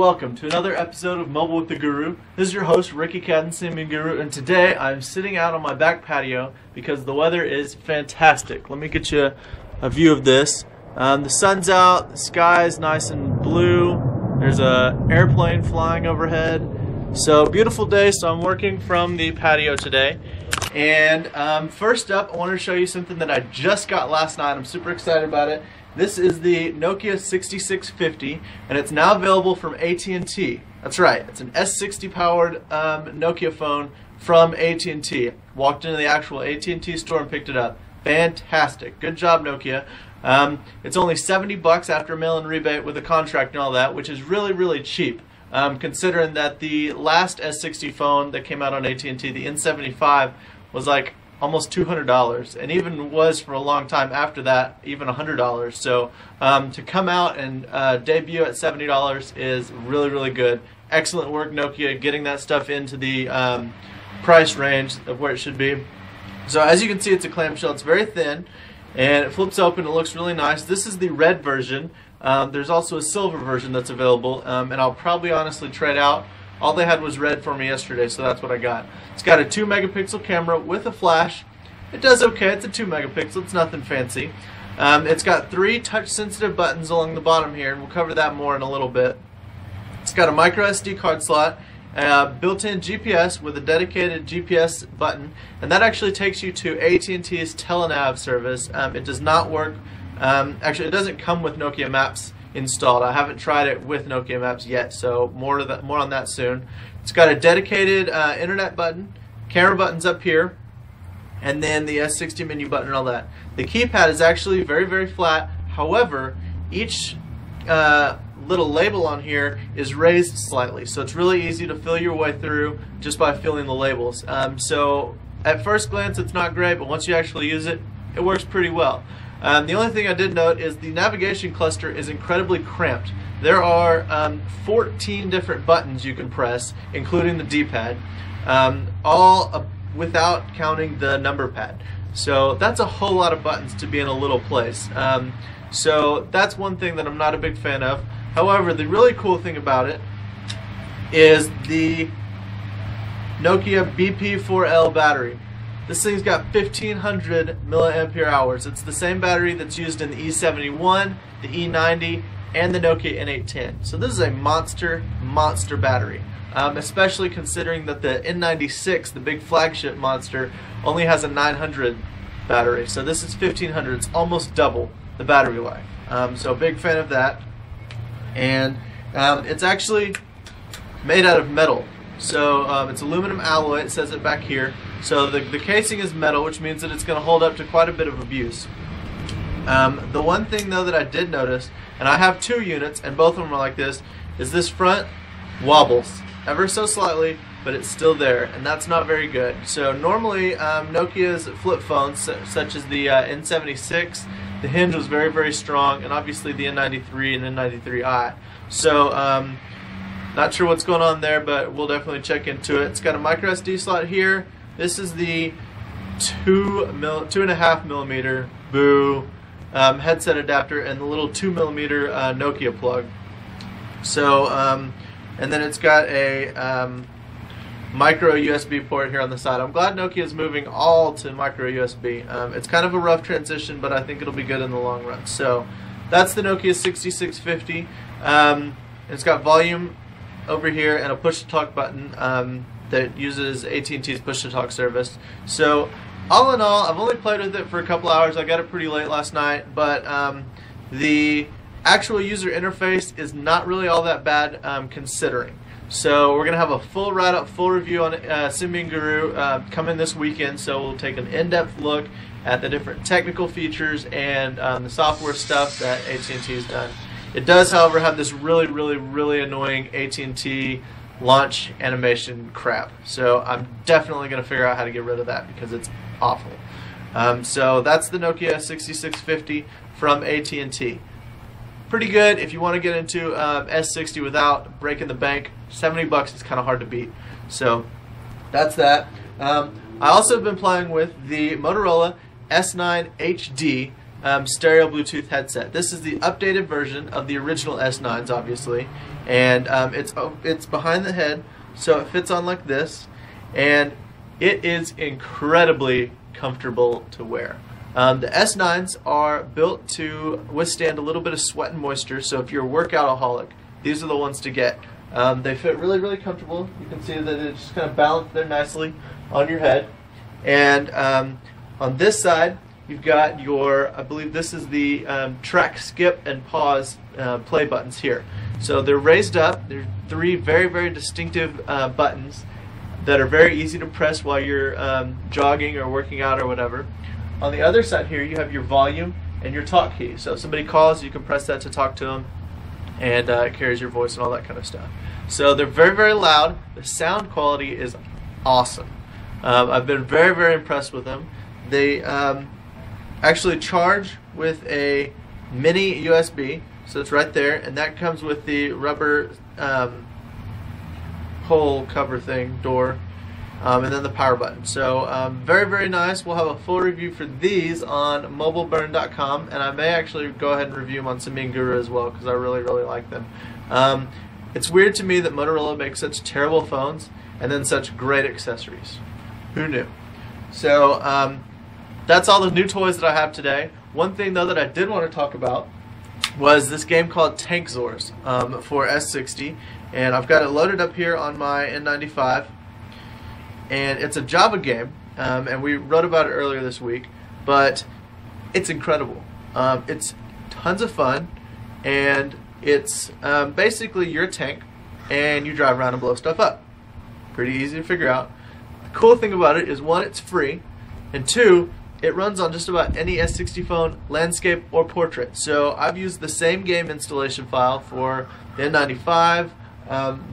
welcome to another episode of Mobile with the Guru. This is your host, Ricky Cadden, Symbian-Guru, and today I'm sitting out on my back patio because the weather is fantastic. Let me get you a view of this. The sun's out, the sky is nice and blue, there's an airplane flying overhead. So, beautiful day, so I'm working from the patio today. And first up, I want to show you something that I just got last night. I'm super excited about it. This is the Nokia 6650, and it's now available from AT&T. That's right, it's an S60 powered Nokia phone from AT&T. Walked into the actual AT&T store and picked it up. Fantastic. Good job, Nokia. It's only $70 after mail-in rebate with a contract and all that, which is really, really cheap. Considering that the last S60 phone that came out on AT&T, the N75, was like almost $200, and even was for a long time after that, even $100. So to come out and debut at $70 is really, really good. Excellent work, Nokia, getting that stuff into the price range of where it should be. So as you can see, it's a clamshell. It's very thin, and it flips open. It looks really nice. This is the red version. There's also a silver version that's available, and I'll probably honestly trade out. All they had was red for me yesterday, so that's what I got. It's got a 2 megapixel camera with a flash. It does okay. It's a 2 megapixel. It's nothing fancy. It's got 3 touch-sensitive buttons along the bottom here, and we'll cover that more in a little bit. It's got a micro SD card slot, built-in GPS with a dedicated GPS button, and that actually takes you to AT&T's telenav service. It does not work. Actually, it doesn't come with Nokia Maps installed. I haven't tried it with Nokia Maps yet, so more on that soon. It's got a dedicated internet button, camera buttons up here, and then the S60 menu button and all that. The keypad is actually very, very flat. However, each little label on here is raised slightly, so it's really easy to feel your way through just by feeling the labels. So at first glance, it's not great, but once you actually use it, it works pretty well. The only thing I did note is the navigation cluster is incredibly cramped. There are 14 different buttons you can press, including the D-pad, all without counting the number pad. So that's a whole lot of buttons to be in a little place. So that's one thing that I'm not a big fan of. However, the really cool thing about it is the Nokia BP4L battery. This thing's got 1500 milliampere hours. It's the same battery that's used in the E71, the E90, and the Nokia N810. So this is a monster battery, especially considering that the N96, the big flagship monster, only has a 900 battery. So this is 1500. It's almost double the battery life. So big fan of that. And it's actually made out of metal. So it's aluminum alloy. It says it back here. So the casing is metal, which means that it's going to hold up to quite a bit of abuse. The one thing though that I did notice, and I have 2 units and both of them are like is this front wobbles ever so slightly, but it's still there, and that's not very good. So normally Nokia's flip phones, such as the N76, the hinge was very, very strong, and obviously the N93 and N93i. So not sure what's going on there, but we'll definitely check into it. It's got a micro SD slot here. This is the 2.5 millimeter headset adapter and the little 2 millimeter Nokia plug. So, and then it's got a micro USB port here on the side. I'm glad Nokia is moving all to micro USB. It's kind of a rough transition, but I think it'll be good in the long run. So, that's the Nokia 6650. It's got volume over here and a push-to-talk button that uses AT&T's push-to-talk service. So all in all, I've only played with it for a couple hours. I got it pretty late last night, but the actual user interface is not really all that bad considering. So we're going to have a full write-up, full review on Symbian-Guru coming this weekend, so we'll take an in-depth look at the different technical features and the software stuff that AT&T has done. It does, however, have this really, really, really annoying AT&T launch animation crap. So I'm definitely going to figure out how to get rid of that because it's awful. So that's the Nokia 6650 from AT&T. Pretty good if you want to get into S60 without breaking the bank. $70 is kind of hard to beat. So that's that. I also have been playing with the Motorola S9HD. stereo Bluetooth headset. This is the updated version of the original S9s, obviously, and it's behind the head, so it fits on like this, and it is incredibly comfortable to wear. The S9s are built to withstand a little bit of sweat and moisture, so if you're a workoutaholic, these are the ones to get. They fit really, really comfortable. You can see that it's just kind of balanced there nicely on your head. And on this side, you've got your, I believe this is the track, skip, and pause play buttons here. So they're raised up. They're three very, very distinctive buttons that are very easy to press while you're jogging or working out or whatever. On the other side here, you have your volume and your talk key. So if somebody calls, you can press that to talk to them, and it carries your voice and all that kind of stuff. So they're very, very loud. The sound quality is awesome. I've been very, very impressed with them. They actually charge with a mini USB, so it's right there, and that comes with the rubber hole cover thing, door, and then the power button. So very, very nice. We'll have a full review for these on mobileburn.com, and I may actually go ahead and review them on Symbian-Guru as well, because I really, really like them. It's weird to me that Motorola makes such terrible phones and then such great accessories. Who knew? So that's all the new toys that I have today. One thing though that I did want to talk about was this game called Tankzors for S60, and I've got it loaded up here on my N95, and it's a Java game, and we wrote about it earlier this week, but it's incredible. It's tons of fun, and it's basically you're a tank and you drive around and blow stuff up. Pretty easy to figure out. The cool thing about it is, one, it's free, and two, it runs on just about any S60 phone, landscape or portrait. So I've used the same game installation file for the N95,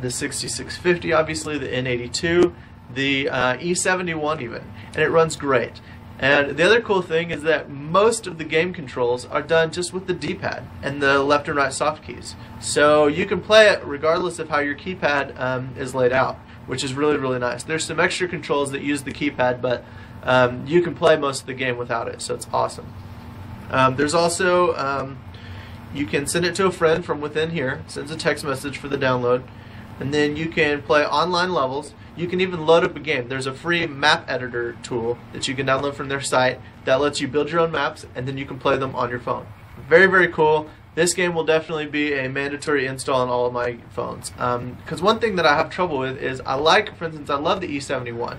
the 6650, obviously, the N82, the E71 even, and it runs great. And the other cool thing is that most of the game controls are done just with the D-pad and the left and right soft keys. So you can play it regardless of how your keypad is laid out, which is really, really nice. There's some extra controls that use the keypad, but you can play most of the game without it, so it's awesome. There's also, you can send it to a friend from within here, sends a text message for the download, and then you can play online levels. You can even load up a game. There's a free map editor tool that you can download from their site that lets you build your own maps, and then you can play them on your phone. Very, very cool. This game will definitely be a mandatory install on all of my phones. Because one thing that I have trouble with is I like, for instance, I love the E71.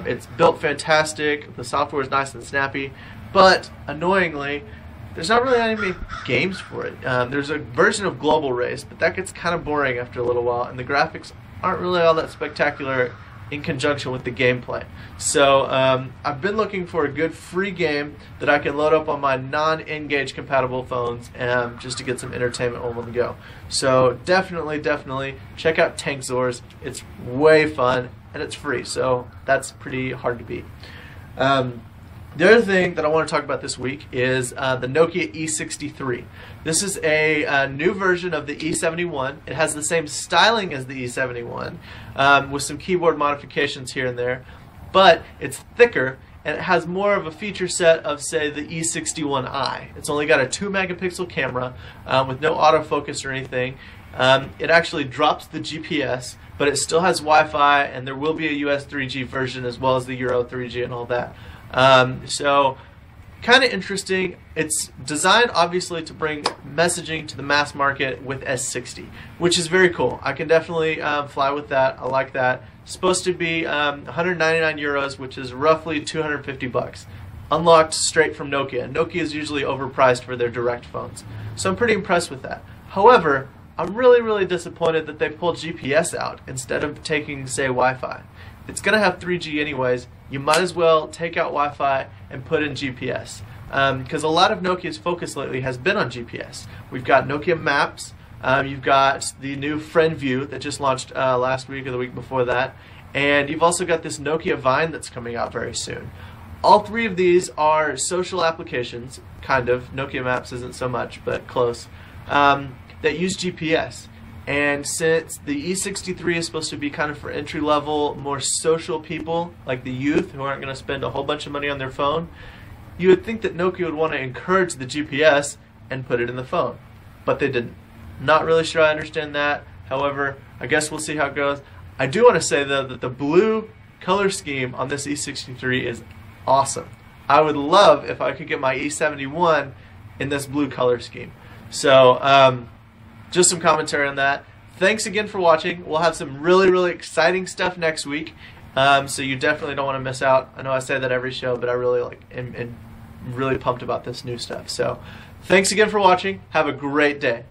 It's built fantastic, the software is nice and snappy, but annoyingly, there's not really any games for it. There's a version of Global Race, but that gets kind of boring after a little while, and the graphics aren't really all that spectacular in conjunction with the gameplay. So I've been looking for a good free game that I can load up on my non-N-Gage compatible phones just to get some entertainment on the go. So definitely, definitely check out Tankzors. It's way fun and it's free, so that's pretty hard to beat. The other thing that I want to talk about this week is the Nokia E63. This is a new version of the E71. It has the same styling as the E71 with some keyboard modifications here and there, but it's thicker and it has more of a feature set of, say, the E61i. It's only got a 2-megapixel camera with no autofocus or anything. It actually drops the GPS, but it still has Wi-Fi, and there will be a US 3G version as well as the Euro 3G and all that. So kind of interesting. It's designed obviously to bring messaging to the mass market with S60, which is very cool. I can definitely fly with that. I like that. It's supposed to be 199 euros, which is roughly 250 bucks. Unlocked straight from Nokia. Nokia is usually overpriced for their direct phones. So I'm pretty impressed with that. However, I'm really, really disappointed that they pulled GPS out instead of taking, say, Wi-Fi. It's going to have 3G anyways. You might as well take out Wi-Fi and put in GPS. Because a lot of Nokia's focus lately has been on GPS. We've got Nokia Maps. You've got the new Friend View that just launched last week or the week before that. And you've also got this Nokia Vine that's coming out very soon. All three of these are social applications, kind of. Nokia Maps isn't so much, but close. That use GPS. And since the E63 is supposed to be kind of for entry-level, more social people, like the youth who aren't going to spend a whole bunch of money on their phone, you would think that Nokia would want to encourage the GPS and put it in the phone, but they didn't. Not really sure I understand that. However, I guess we'll see how it goes. I do want to say though that the blue color scheme on this E63 is awesome. I would love if I could get my E71 in this blue color scheme. So just some commentary on that. Thanks again for watching. We'll have some really exciting stuff next week. So you definitely don't want to miss out. I know I say that every show, but I really am really pumped about this new stuff. So thanks again for watching. Have a great day.